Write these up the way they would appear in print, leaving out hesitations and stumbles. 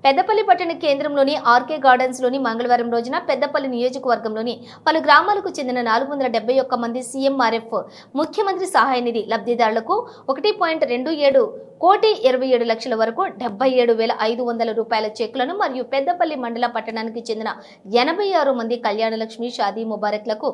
పెద్దపల్లి పట్టణ కేంద్రంలోని RK gardens లోని మంగళవారం రోజున పెద్దపల్లి నియోజకవర్గంలోని పలు గ్రామాలకు చెందిన 471 మంది సీఎంఆర్ఎఫ్ ముఖ్యమంత్రి సహాయ నిధి లబ్ధిదారులకు 1.27 వరకు 77,500 రూపాయల చెక్కులను మరియు పెద్దపల్లి మండల పట్టణానికి చెందిన 86 మంది కళ్యాణలక్ష్మి షాదీ ముబారక్లకు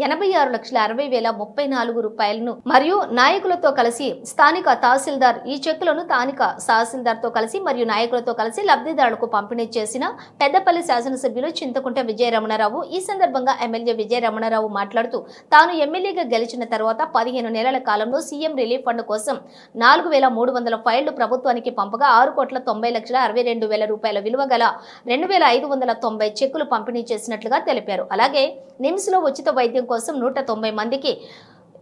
86,60,034 రూపాయలను మరియు నాయకులతో కలిసి స్థానిక తహసీల్దార్ ఈ చెక్కులను స్థానిక తహసీల్దార్తో కలిసి మరియు నాయకులతో కలిసి లబ్ధిదారులకు పంపిణీ చేసిన పెద్దపల్లి శాసనసభ్యులు చింతకుంట విజయరమణారావు. ఈ సందర్భంగా ఎమ్మెల్యే విజయరమణారావు మాట్లాడుతూ తాను ఎమ్మెల్యేగా గెలిచిన తర్వాత 15 నెలల కాలంలో సీఎం రిలీఫ్ ఫండ్ కోసం 4,300 ఫైళ్లు ప్రభుత్వానికి పంపగా 6,90,62,000 రూపాయల విలువ గల 2,590 చెక్కులు పంపిణీ చేసినట్లుగా తెలిపారు. అలాగే నిమ్స్ లో ఉచిత వైద్యం కోసం 190 మందికి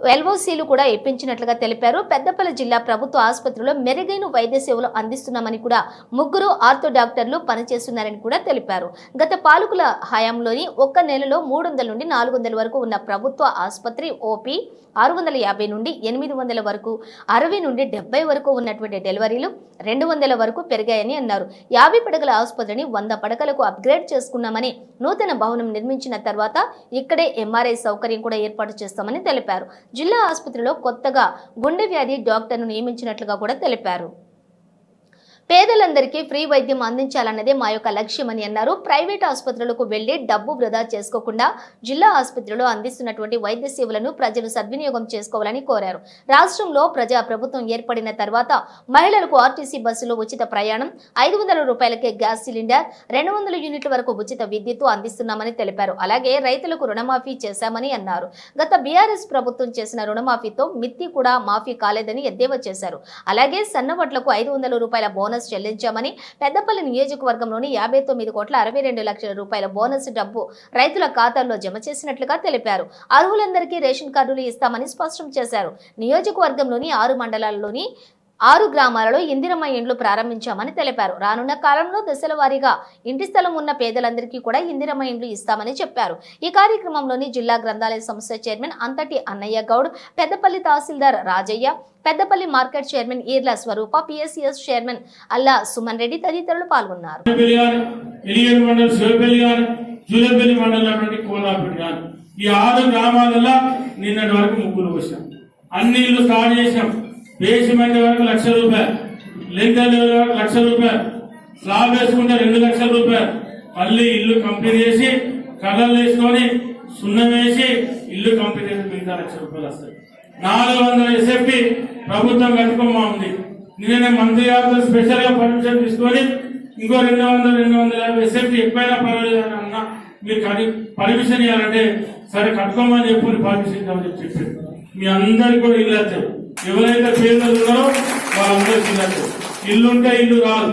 ఎల్ఓసీలు కూడా ఇప్పించినట్లుగా తెలిపారు. పెద్దపల్లి జిల్లా ప్రభుత్వ ఆసుపత్రిలో మెరుగైన వైద్య సేవలు అందిస్తున్నామని కూడా 3 ఆర్థో డాక్టర్లు పనిచేస్తున్నారని కూడా తెలిపారు. గత పాలకుల హయాంలోని ఒక్క నెలలో 300 నుండి 400 వరకు ఉన్న ప్రభుత్వ ఆసుపత్రి ఓపీ 650 నుండి 800 వరకు, 60 నుండి 70 వరకు ఉన్నటువంటి డెలివరీలు 200 వరకు పెరిగాయని అన్నారు. 50 పడకల ఆసుపత్రిని 100 పడకలకు అప్గ్రేడ్ చేసుకున్నామని, నూతన భవనం నిర్మించిన తర్వాత ఇక్కడే ఎంఆర్ఐ సౌకర్యం కూడా ఏర్పాటు చేస్తామని తెలిపారు. జిల్లా ఆసుపత్రిలో కొత్తగా గుండె వ్యాధి డాక్టర్ను నియమించినట్లుగా కూడా తెలిపారు. పేదలందరికీ ఫ్రీ వైద్యం అందించాలన్నదే మా యొక్క లక్ష్యమని అన్నారు. ప్రైవేట్ ఆసుపత్రులకు వెళ్లి డబ్బు వృధా చేసుకోకుండా జిల్లా ఆసుపత్రిలో అందిస్తున్నటువంటి వైద్య సేవలను ప్రజలు సద్వినియోగం చేసుకోవాలని కోరారు. రాష్ట్రంలో ప్రజా ప్రభుత్వం ఏర్పడిన తర్వాత మహిళలకు ఆర్టీసీ బస్సులో ఉచిత ప్రయాణం, 500 రూపాయలకే గ్యాస్ సిలిండర్, 200 యూనిట్ల వరకు ఉచిత విద్యుత్తు అందిస్తున్నామని తెలిపారు. అలాగే రైతులకు రుణమాఫీ చేశామని అన్నారు. గత బీఆర్ఎస్ ప్రభుత్వం చేసిన రుణమాఫీతో మిత్తి కూడా మాఫీ కాలేదని ఎద్దేవా చేశారు. అలాగే సన్నవడ్లకు 500 రూపాయల బోనస్ చెల్లించామని, పెద్దపల్లి నియోజకవర్గంలోని 59,62,00,000 రూపాయల బోనస్ డబ్బు రైతుల ఖాతాల్లో జమ చేసినట్లుగా తెలిపారు. అర్హులందరికీ రేషన్ కార్డులు ఇస్తామని స్పష్టం చేశారు. నియోజకవర్గంలోని 6 మండలాల్లోని 6 గ్రామాలలో ఇందిరమ్మ ఇండ్లు ప్రారంభించామని తెలిపారు. రానున్న కాలంలో దశల వారీగా ఇంటి స్థలం ఉన్న పేదలందరికీ కూడా ఇందిరమ్మ ఇండ్లు ఇస్తామని చెప్పారు. ఈ కార్యక్రమంలోని జిల్లా గ్రంథాలయ సంస్థ చైర్మన్ అంతటి అన్నయ్య గౌడ్, పెద్దపల్లి తహసీల్దార్ రాజయ్య, పెద్దపల్లి మార్కెట్ చైర్మన్ ఈర్ల స్వరూప, పిఎస్సిఎస్ చైర్మన్ అల్లా సుమన్ రెడ్డి తదితరులు పాల్గొన్నారు. ఈ 6 గ్రామాలలో నిన్నటి వరకు ముగ్గురు వచ్చాం. అన్ని ఇల్లు స్టార్ట్ చేసాం. బేస్మెంట్ వరకు 1,00,000 రూపాయలు, లింటర్ లెవెల్ వరకు 1,00,000 రూపాయలు, స్లాబ్ వేసుకుంటే 2,00,000 రూపాయలు. మళ్ళీ ఇల్లు కంప్లీట్ చేసి కలర్లు వేసుకొని సున్నం వేసి ఇల్లు కంప్లీట్ చేసి మిగతా 1,00,000 రూపాయలు వస్తాయి. 400 ఎస్ఎఫ్టీ ప్రభుత్వం కట్టుకోమా ఉంది. నిన్న మంత్రి గారితో స్పెషల్ గా పర్మిషన్ తీసుకొని ఇంకో 200-250 ఎస్ఎఫ్టీ ఎక్కువైనా పర్వాలేదు అని అన్నా, మీరు పర్మిషన్ ఇవ్వాలంటే సరే కట్టుకోమని చెప్పి పర్మిషన్ ఇద్దామని చెప్పి మీ అందరికి కూడా ఇల్లు వచ్చారు. ఎవరైతే పేదలు ఉన్నారో వాళ్ళందరికీ ఇల్లు వచ్చారు. ఇల్లుంటే ఇల్లు రాదు,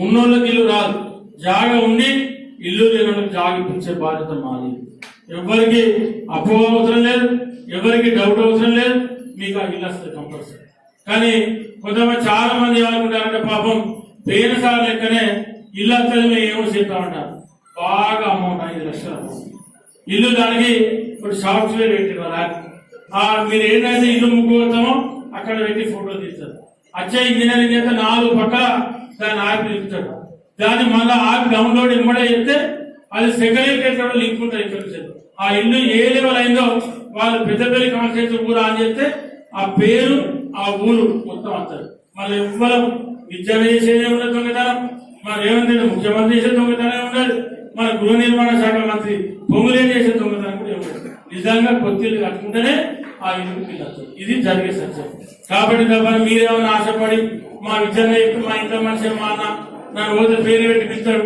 ఉన్నోళ్ళకి ఇల్లు రాదు. జాగా ఉండి ఇల్లు లేని జాగా ఇప్పించే బాధ్యత మాది. ఎవరికి అపోహ అవసరం లేదు, ఎవరికి డౌట్ అవసరం లేదు. మీకు ఆ ఇల్లు వస్తుంది కంపల్సరీ. కానీ కొంతమంది చాలా మంది ఏమనుకుంటారంటే పాపం పేద సార్ లెక్కనే ఇల్లు వస్తుంది మేము ఏమో చెప్తామంటారు. బాగా అమౌంట్ 5 లక్షల ఇల్లు, దానికి ఇప్పుడు సాఫ్ట్వేర్ పెట్టిన మీరు ఏంటంటే ఇల్లు ముగ్గుతామో అక్కడ పెట్టి ఫోటో తీస్తారు. వచ్చే ఇంజనీరింగ్ చేస్తే 4 పక్కల దాన్ని యాప్ తిప్పుతాడు. దాన్ని మళ్ళీ యాప్ డౌన్లోడ్ ఇమ్మడే చెప్తే అది సెక్రటరీ లింక్ ఉంటుంది. ఇక్కడ ఆ ఇల్లు ఏ లెవెల్ అయిందో వాళ్ళు పెద్దపల్లి కాన్స్టిట్యూన్సీ ఊరు అని చెప్తే ఆ పేరు ఆ ఊరు మొత్తం వస్తారు. మళ్ళీ ఇవ్వడం విద్య చేసేదే ఉండదు దొంగతనం, మన రేవంత్ రెడ్డి ముఖ్యమంత్రి చేసే దొంగతనం ఉండదు, మన గృహ నిర్మాణ శాఖ మంత్రి పొంగులే చేసే దొంగతనం కూడా ఉండదు. నిజంగా కొత్తిల్లు కట్టుకుంటేనే ఆ ఇల్లు పిల్లలు. ఇది జరిగే సత్యం. కాబట్టి తప్ప మీరేమన్నా ఆశపడి మా విద్య మా ఇంట్లో మనిషి మా అన్న నన్ను రోజు పేరు పెట్టి పిలుస్తాడు